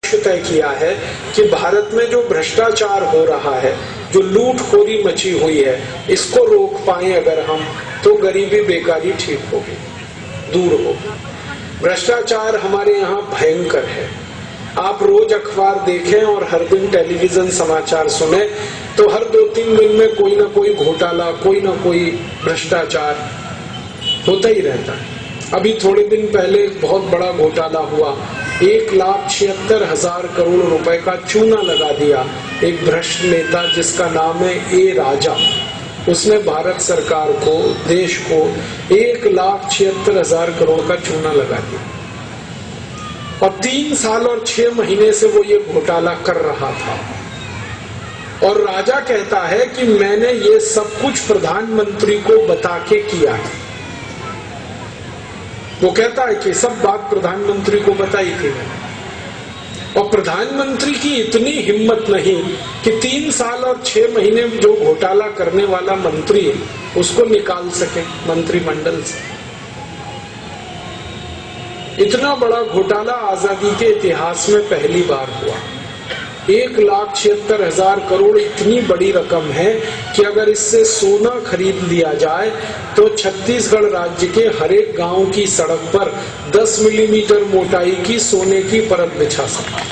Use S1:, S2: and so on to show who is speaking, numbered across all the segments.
S1: लक्ष्य तय किया है कि भारत में जो भ्रष्टाचार हो रहा है, जो लूटखोरी मची हुई है, इसको रोक पाए अगर हम, तो गरीबी बेकारी ठीक होगी, दूर होगी। भ्रष्टाचार हमारे यहाँ भयंकर है। आप रोज अखबार देखें और हर दिन टेलीविजन समाचार सुने तो हर 2-3 दिन में कोई ना कोई घोटाला, कोई ना कोई भ्रष्टाचार होता ही रहता है। अभी थोड़े दिन पहले एक बहुत बड़ा घोटाला हुआ, 1,76,000 करोड़ रुपए का चूना लगा दिया एक भ्रष्ट नेता जिसका नाम है ए राजा। उसने भारत सरकार को, देश को 1,76,000 करोड़ का चूना लगा दिया और 3 साल और 6 महीने से वो ये घोटाला कर रहा था। और राजा कहता है कि मैंने ये सब कुछ प्रधानमंत्री को बता के किया है। वो कहता है कि सब बात प्रधानमंत्री को बताई थी मैंने। और प्रधानमंत्री की इतनी हिम्मत नहीं कि 3 साल और 6 महीने में जो घोटाला करने वाला मंत्री है उसको निकाल सके मंत्रिमंडल से। इतना बड़ा घोटाला आजादी के इतिहास में पहली बार हुआ। 1,76,000 करोड़ इतनी बड़ी रकम है कि अगर इससे सोना खरीद लिया जाए तो छत्तीसगढ़ राज्य के हर एक गांव की सड़क पर 10 मिलीमीटर मोटाई की सोने की परत बिछा सकता है।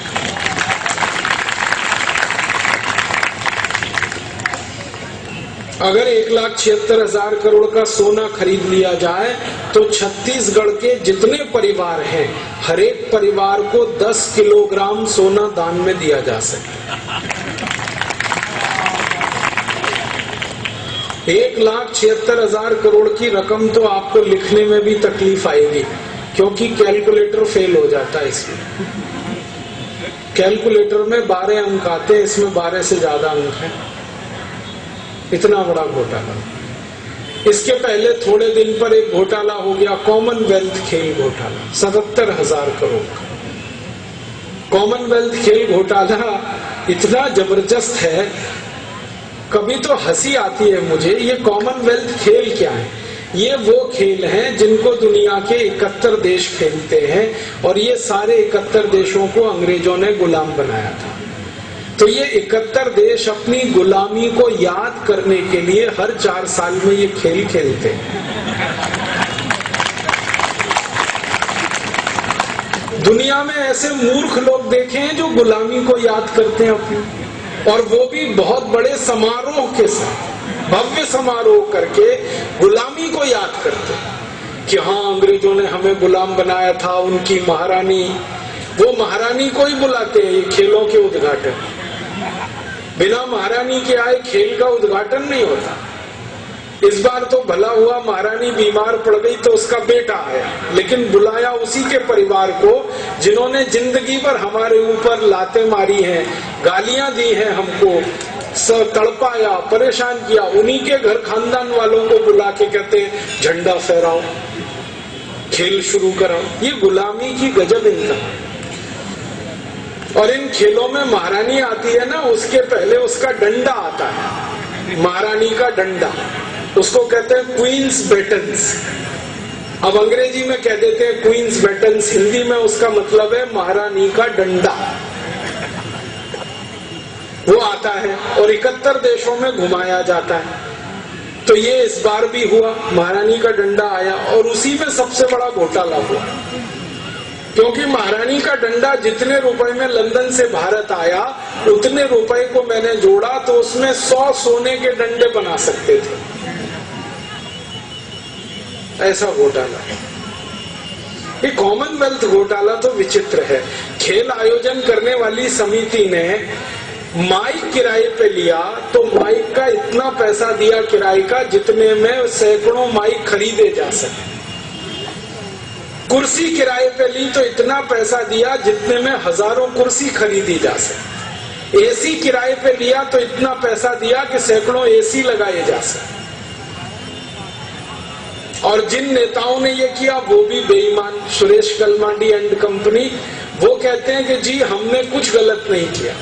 S1: अगर 1,76,000 करोड़ का सोना खरीद लिया जाए तो छत्तीसगढ़ के जितने परिवार हैं, हर एक परिवार को 10 किलोग्राम सोना दान में दिया जा सके। 1,76,000 करोड़ की रकम तो आपको लिखने में भी तकलीफ आएगी क्योंकि कैलकुलेटर फेल हो जाता है। इसमें कैलकुलेटर में 12 अंक आते हैं, इसमें 12 से ज्यादा अंक हैं। इतना बड़ा घोटाला। इसके पहले थोड़े दिन पर एक घोटाला हो गया, कॉमनवेल्थ खेल घोटाला, 77,000 करोड़ का। कॉमनवेल्थ खेल घोटाला इतना जबरदस्त है, कभी तो हंसी आती है मुझे। ये कॉमनवेल्थ खेल क्या है? ये वो खेल हैं जिनको दुनिया के 71 देश खेलते हैं और ये सारे 71 देशों को अंग्रेजों ने गुलाम बनाया था। तो ये 71 देश अपनी गुलामी को याद करने के लिए हर 4 साल में ये खेल खेलते हैं। दुनिया में ऐसे मूर्ख लोग देखे हैं जो गुलामी को याद करते हैं अपनी, और वो भी बहुत बड़े समारोह के साथ, भव्य समारोह करके गुलामी को याद करते हैं कि हाँ, अंग्रेजों ने हमें गुलाम बनाया था। उनकी महारानी, वो महारानी को ही बुलाते हैं ये खेलों के उद्घाटन। बिना महारानी के आए खेल का उद्घाटन नहीं होता। इस बार तो भला हुआ महारानी बीमार पड़ गई तो उसका बेटा आया, लेकिन बुलाया उसी के परिवार को जिन्होंने जिंदगी भर हमारे ऊपर लातें मारी हैं, गालियां दी हैं, हमको तड़पाया, परेशान किया। उन्हीं के घर खानदान वालों को बुला के कहते हैं झंडा फहराओ, खेल शुरू कराओ। ये गुलामी की गजब इंतहा। और इन खेलों में महारानी आती है ना, उसके पहले उसका डंडा आता है, महारानी का डंडा, उसको कहते हैं क्वींस बेटन्स। अब अंग्रेजी में कह देते हैं क्वींस बेटन्स, हिंदी में उसका मतलब है महारानी का डंडा। वो आता है और 71 देशों में घुमाया जाता है। तो ये इस बार भी हुआ, महारानी का डंडा आया और उसी में सबसे बड़ा घोटाला हुआ, क्योंकि महारानी का डंडा जितने रुपए में लंदन से भारत आया उतने रुपए को मैंने जोड़ा तो उसमें 100 सोने के डंडे बना सकते थे। ऐसा घोटाला। ये कॉमनवेल्थ घोटाला तो विचित्र है। खेल आयोजन करने वाली समिति ने माइक किराए पे लिया तो माइक का इतना पैसा दिया किराए का जितने में सैकड़ों माइक खरीदे जा सके। कुर्सी किराए पे ली तो इतना पैसा दिया जितने में हजारों कुर्सी खरीदी जा सके। एसी किराए पे लिया तो इतना पैसा दिया कि सैकड़ों एसी लगाए जा सके। और जिन नेताओं ने ये किया वो भी बेईमान, सुरेश कलमाडी एंड कंपनी, वो कहते हैं कि जी हमने कुछ गलत नहीं किया।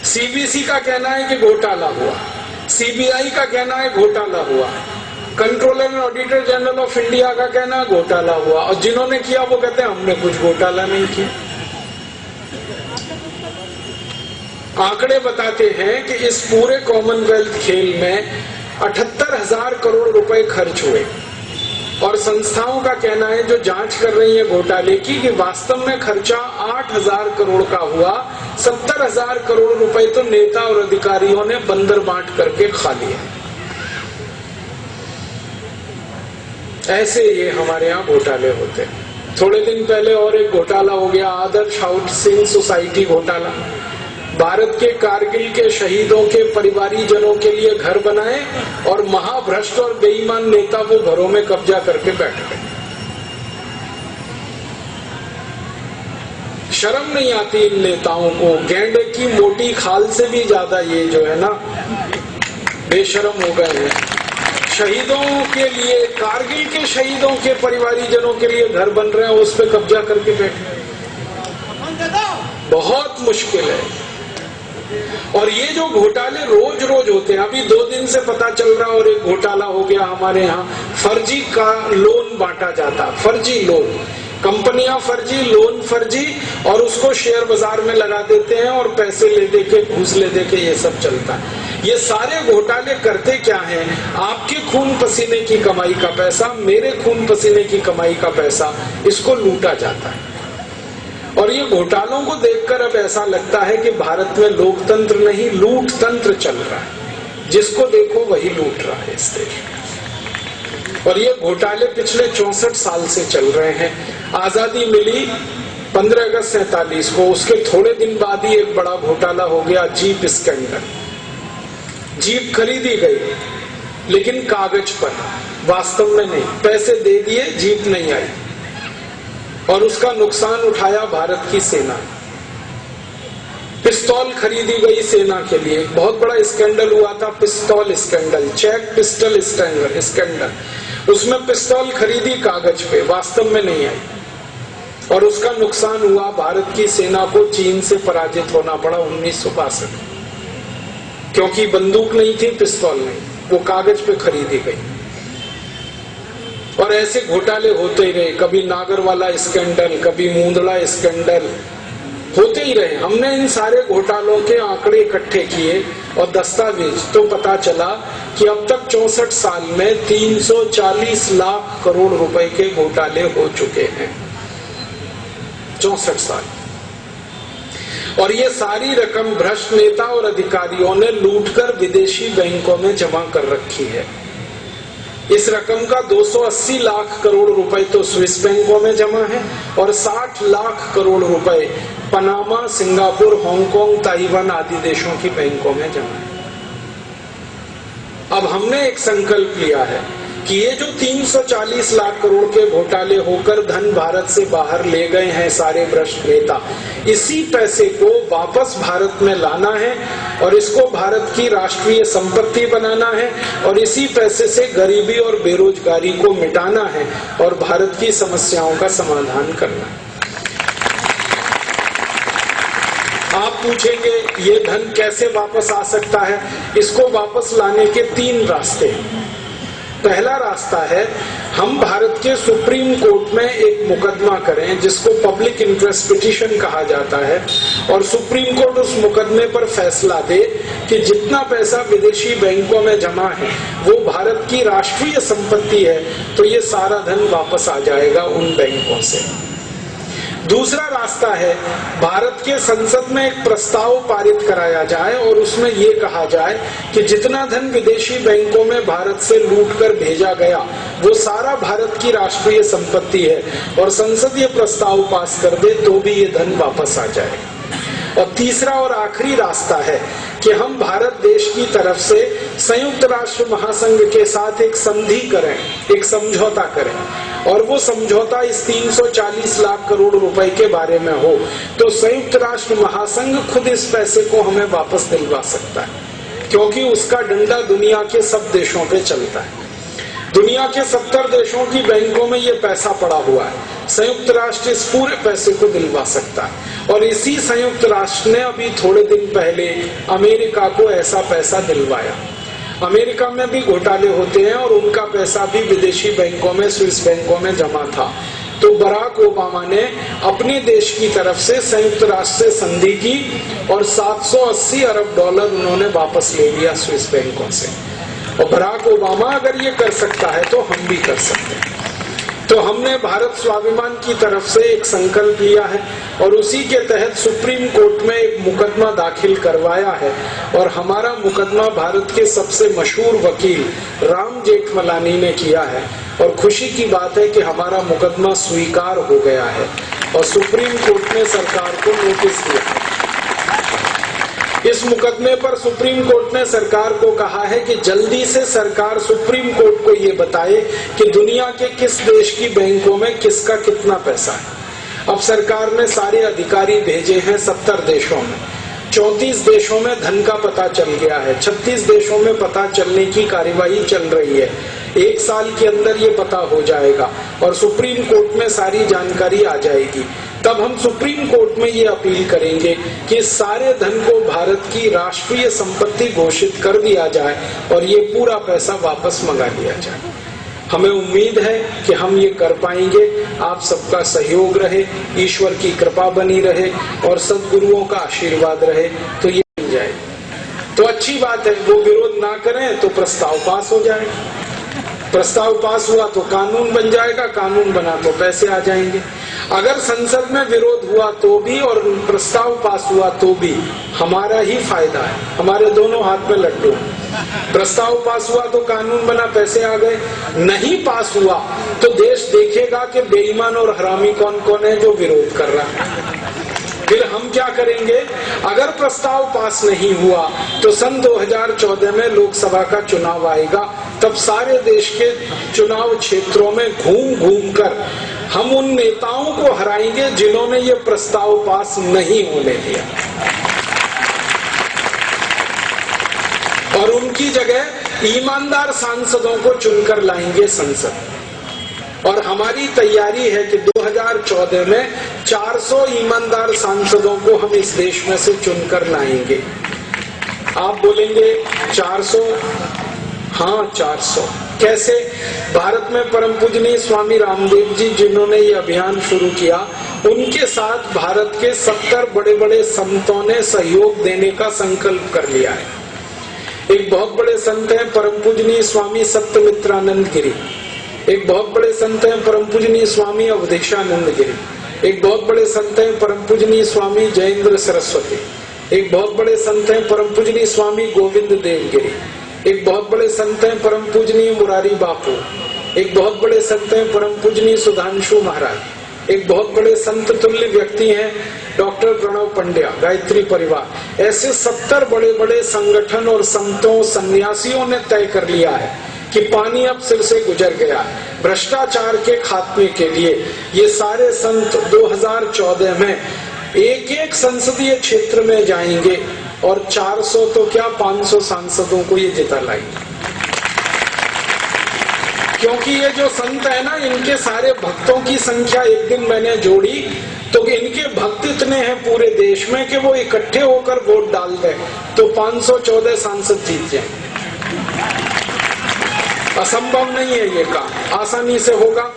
S1: सीबीसी का कहना है कि घोटाला हुआ, सीबीआई का कहना है घोटाला हुआ, controller and auditor general of India का कहना घोटाला हुआ, और जिन्होंने किया वो कहते हैं हमने कुछ घोटाला नहीं किया। आंकड़े बताते हैं कि इस पूरे कॉमनवेल्थ खेल में 78,000 करोड़ रुपए खर्च हुए और संस्थाओं का कहना है जो जांच कर रही है घोटाले की कि वास्तव में खर्चा 8,000 करोड़ का हुआ। 70,000 करोड़ रुपए तो नेता और अधिकारियों ने बंदर बांट करके खा लिए। ऐसे ये हमारे यहाँ घोटाले होते हैं। थोड़े दिन पहले और एक घोटाला हो गया, आदर्श हाउसिंग सोसाइटी घोटाला। भारत के कारगिल के शहीदों के परिवारीजनों के लिए घर बनाए और महाभ्रष्ट और बेईमान नेता वो घरों में कब्जा करके बैठ गए। शर्म नहीं आती इन नेताओं को। गेंडे की मोटी खाल से भी ज्यादा ये जो है ना बेशर्म हो गए हैं। शहीदों के लिए, कारगिल के शहीदों के परिवारीजनों के लिए घर बन रहे हैं, उस पर कब्जा करके बैठे। बहुत मुश्किल है। और ये जो घोटाले रोज रोज होते हैं, अभी 2 दिन से पता चल रहा और एक घोटाला हो गया हमारे यहाँ, फर्जी का लोन बांटा जाता, फर्जी लोन, कंपनियां फर्जी, लोन फर्जी, और उसको शेयर बाजार में लगा देते हैं और पैसे ले दे के, घूस ले दे के ये सब चलता है। ये सारे घोटाले करते क्या हैं? आपके खून पसीने की कमाई का पैसा, मेरे खून पसीने की कमाई का पैसा, इसको लूटा जाता है। और ये घोटालों को देखकर अब ऐसा लगता है कि भारत में लोकतंत्र नहीं, लूट तंत्र चल रहा है। जिसको देखो वही लूट रहा है इस देश में। और ये घोटाले पिछले 64 साल से चल रहे हैं। आजादी मिली 15 अगस्त 47 को, उसके थोड़े दिन बाद ही एक बड़ा घोटाला हो गया, जीप स्कैंडल। जीप खरीदी गई लेकिन कागज पर, वास्तव में नहीं। पैसे दे दिए, जीप नहीं आई और उसका नुकसान उठाया भारत की सेना। पिस्तौल खरीदी गई सेना के लिए, बहुत बड़ा स्कैंडल हुआ था, पिस्तौल स्कैंडल, चेक पिस्टल स्कैंडल। उसमें पिस्तौल खरीदी कागज पे, वास्तव में नहीं आई और उसका नुकसान हुआ। भारत की सेना को चीन से पराजित होना पड़ा 1962, क्योंकि बंदूक नहीं थी, पिस्तौल नहीं, वो कागज पे खरीदी गई। और ऐसे घोटाले होते ही रहे, कभी नागरवाला स्कैंडल, कभी मुंदड़ा स्कैंडल, होते ही रहे। हमने इन सारे घोटालों के आंकड़े इकट्ठे किए और दस्तावेज, तो पता चला कि अब तक 64 साल में 340 लाख करोड़ रुपए के घोटाले हो चुके हैं। 64 साल। और ये सारी रकम भ्रष्ट नेता और अधिकारियों ने लूटकर विदेशी बैंकों में जमा कर रखी है। इस रकम का 280 लाख करोड़ रुपए तो स्विस बैंकों में जमा है और 60 लाख करोड़ रुपए पनामा, सिंगापुर, हांगकांग, ताइवान आदि देशों की बैंकों में जमा है। अब हमने एक संकल्प लिया है कि ये जो 340 लाख करोड़ के घोटाले होकर धन भारत से बाहर ले गए हैं सारे भ्रष्ट नेता, इसी पैसे को वापस भारत में लाना है और इसको भारत की राष्ट्रीय संपत्ति बनाना है और इसी पैसे से गरीबी और बेरोजगारी को मिटाना है और भारत की समस्याओं का समाधान करना है। आप पूछेंगे ये धन कैसे वापस आ सकता है? इसको वापस लाने के 3 रास्ते हैं। पहला रास्ता है, हम भारत के सुप्रीम कोर्ट में एक मुकदमा करें जिसको पब्लिक इंटरेस्ट पिटीशन कहा जाता है और सुप्रीम कोर्ट उस मुकदमे पर फैसला दे कि जितना पैसा विदेशी बैंकों में जमा है वो भारत की राष्ट्रीय संपत्ति है, तो ये सारा धन वापस आ जाएगा उन बैंकों से। दूसरा रास्ता है, भारत के संसद में एक प्रस्ताव पारित कराया जाए और उसमें ये कहा जाए कि जितना धन विदेशी बैंकों में भारत से लूटकर भेजा गया वो सारा भारत की राष्ट्रीय संपत्ति है और संसद ये प्रस्ताव पास कर दे तो भी ये धन वापस आ जाए। और तीसरा और आखिरी रास्ता है कि हम भारत देश की तरफ से संयुक्त राष्ट्र महासंघ के साथ एक संधि करें, एक समझौता करें और वो समझौता इस 340 लाख करोड़ रुपए के बारे में हो तो संयुक्त राष्ट्र महासंघ खुद इस पैसे को हमें वापस दिलवा सकता है, क्योंकि उसका डंडा दुनिया के सब देशों पे चलता है। दुनिया के 70 देशों की बैंकों में ये पैसा पड़ा हुआ है। संयुक्त राष्ट्र इस पूरे पैसे को दिलवा सकता है और इसी संयुक्त राष्ट्र ने अभी थोड़े दिन पहले अमेरिका को ऐसा पैसा दिलवाया। अमेरिका में भी घोटाले होते हैं और उनका पैसा भी विदेशी बैंकों में, स्विस बैंकों में जमा था, तो बराक ओबामा ने अपने देश की तरफ से संयुक्त राष्ट्र से संधि की और 780 अरब डॉलर उन्होंने वापस ले लिया स्विस बैंकों से। और बराक ओबामा अगर ये कर सकता है तो हम भी कर सकते हैं। तो हमने भारत स्वाभिमान की तरफ से एक संकल्प लिया है और उसी के तहत सुप्रीम कोर्ट में एक मुकदमा दाखिल करवाया है। और हमारा मुकदमा भारत के सबसे मशहूर वकील राम जेठमलानी ने किया है। और खुशी की बात है कि हमारा मुकदमा स्वीकार हो गया है और सुप्रीम कोर्ट ने सरकार को नोटिस दिया। इस मुकदमे पर सुप्रीम कोर्ट ने सरकार को कहा है कि जल्दी से सरकार सुप्रीम कोर्ट को ये बताए कि दुनिया के किस देश की बैंकों में किसका कितना पैसा है। अब सरकार ने सारे अधिकारी भेजे हैं 70 देशों में, 34 देशों में धन का पता चल गया है, 36 देशों में पता चलने की कार्यवाही चल रही है। 1 साल के अंदर ये पता हो जाएगा और सुप्रीम कोर्ट में सारी जानकारी आ जाएगी। तब हम सुप्रीम कोर्ट में ये अपील करेंगे कि सारे धन को भारत की राष्ट्रीय संपत्ति घोषित कर दिया जाए और ये पूरा पैसा वापस मंगा लिया जाए। हमें उम्मीद है कि हम ये कर पाएंगे। आप सबका सहयोग रहे, ईश्वर की कृपा बनी रहे और सद्गुरुओं का आशीर्वाद रहे तो ये मिल जाए तो अच्छी बात है। वो विरोध ना करें तो प्रस्ताव पास हो जाए, प्रस्ताव पास हुआ तो कानून बन जाएगा, कानून बना तो पैसे आ जाएंगे। अगर संसद में विरोध हुआ तो भी और प्रस्ताव पास हुआ तो भी हमारा ही फायदा है, हमारे दोनों हाथ में लड्डू। प्रस्ताव पास हुआ तो कानून बना, पैसे आ गए। नहीं पास हुआ तो देश देखेगा कि बेईमान और हरामी कौन कौन है जो विरोध कर रहा है। फिर हम क्या करेंगे? अगर प्रस्ताव पास नहीं हुआ तो सन 2014 में लोकसभा का चुनाव आएगा, तब सारे देश के चुनाव क्षेत्रों में घूम घूम कर हम उन नेताओं को हराएंगे जिन्होंने ये प्रस्ताव पास नहीं होने दिया और उनकी जगह ईमानदार सांसदों को चुनकर लाएंगे संसद। और हमारी तैयारी है कि 2014 में 400 ईमानदार सांसदों को हम इस देश में से चुनकर लाएंगे। आप बोलेंगे 400? हाँ 400। कैसे? भारत में परम पूजनीय स्वामी रामदेव जी जिन्होंने ये अभियान शुरू किया, उनके साथ भारत के 70 बड़े बड़े संतों ने सहयोग देने का संकल्प कर लिया है। एक बहुत बड़े संत हैं परम पूजनीय स्वामी सत्यमित्रानंद गिरी, एक बहुत बड़े संत हैं परम पूजनीय स्वामी अवधेशानंद गिरी, एक बहुत बड़े संत हैं परम पूजनीय स्वामी जयेंद्र सरस्वती, एक बहुत बड़े संत हैं परम पूजनीय स्वामी गोविंद देव गिरी, एक बहुत बड़े संत हैं परम पूजनीय मुरारी बापू, एक बहुत बड़े संत हैं परम पूजनीय सुधांशु महाराज, एक बहुत बड़े संत तुल्य व्यक्ति हैं डॉक्टर प्रणव पंड्या, गायत्री परिवार। ऐसे 70 बड़े बड़े संगठन और संतों सन्यासियों ने तय कर लिया है कि पानी अब सिर से गुजर गया। भ्रष्टाचार के खात्मे के लिए ये सारे संत 2014 में एक एक संसदीय क्षेत्र में जाएंगे और 400 तो क्या 500 सांसदों को ये जिता लाएंगे। क्योंकि ये जो संत है ना, इनके सारे भक्तों की संख्या एक दिन मैंने जोड़ी तो इनके भक्त इतने हैं पूरे देश में कि वो इकट्ठे होकर वोट डाल दें तो 514 सांसद जीत जाएं। असंभव नहीं है ये काम, आसानी से होगा।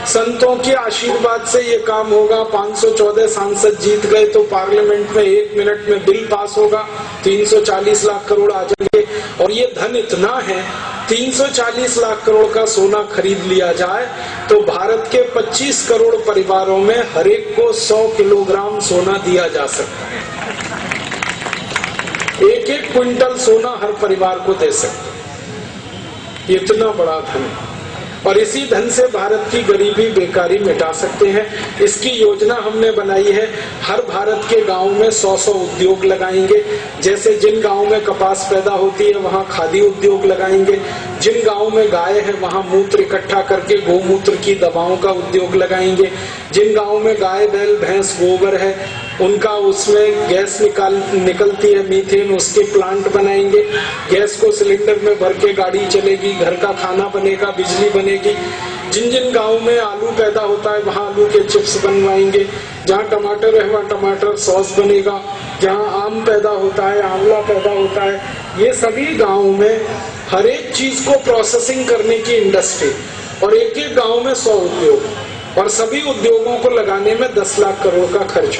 S1: संतों के आशीर्वाद से ये काम होगा। 514 सांसद जीत गए तो पार्लियामेंट में 1 मिनट में बिल पास होगा, 340 लाख करोड़ आ जाएंगे। और ये धन इतना है, 340 लाख करोड़ का सोना खरीद लिया जाए तो भारत के 25 करोड़ परिवारों में हर एक को 100 किलोग्राम सोना दिया जा सकता है। 1-1 क्विंटल सोना हर परिवार को दे सकते, इतना बड़ा धन। और इसी धन से भारत की गरीबी बेकारी मिटा सकते हैं। इसकी योजना हमने बनाई है। हर भारत के गांव में 100-100 उद्योग लगाएंगे। जैसे जिन गांव में कपास पैदा होती है वहां खादी उद्योग लगाएंगे, जिन गांव में गाय है वहां मूत्र इकट्ठा करके गौमूत्र की दवाओं का उद्योग लगाएंगे, जिन गांव में गाय बैल भैंस गोबर है उनका उसमें गैस निकलती है मीथेन, उसके प्लांट बनाएंगे। गैस को सिलेंडर में भर के गाड़ी चलेगी, घर का खाना बनेगा, बिजली बनेगी। जिन जिन गांव में आलू पैदा होता है वहां आलू के चिप्स बनवाएंगे, जहां टमाटर है वहां टमाटर सॉस बनेगा, जहां आम पैदा होता है आंवला पैदा होता है। ये सभी गाँव में हर एक चीज को प्रोसेसिंग करने की इंडस्ट्री और एक एक गाँव में 100 उद्योग। और सभी उद्योगों को लगाने में 10 लाख करोड़ का खर्च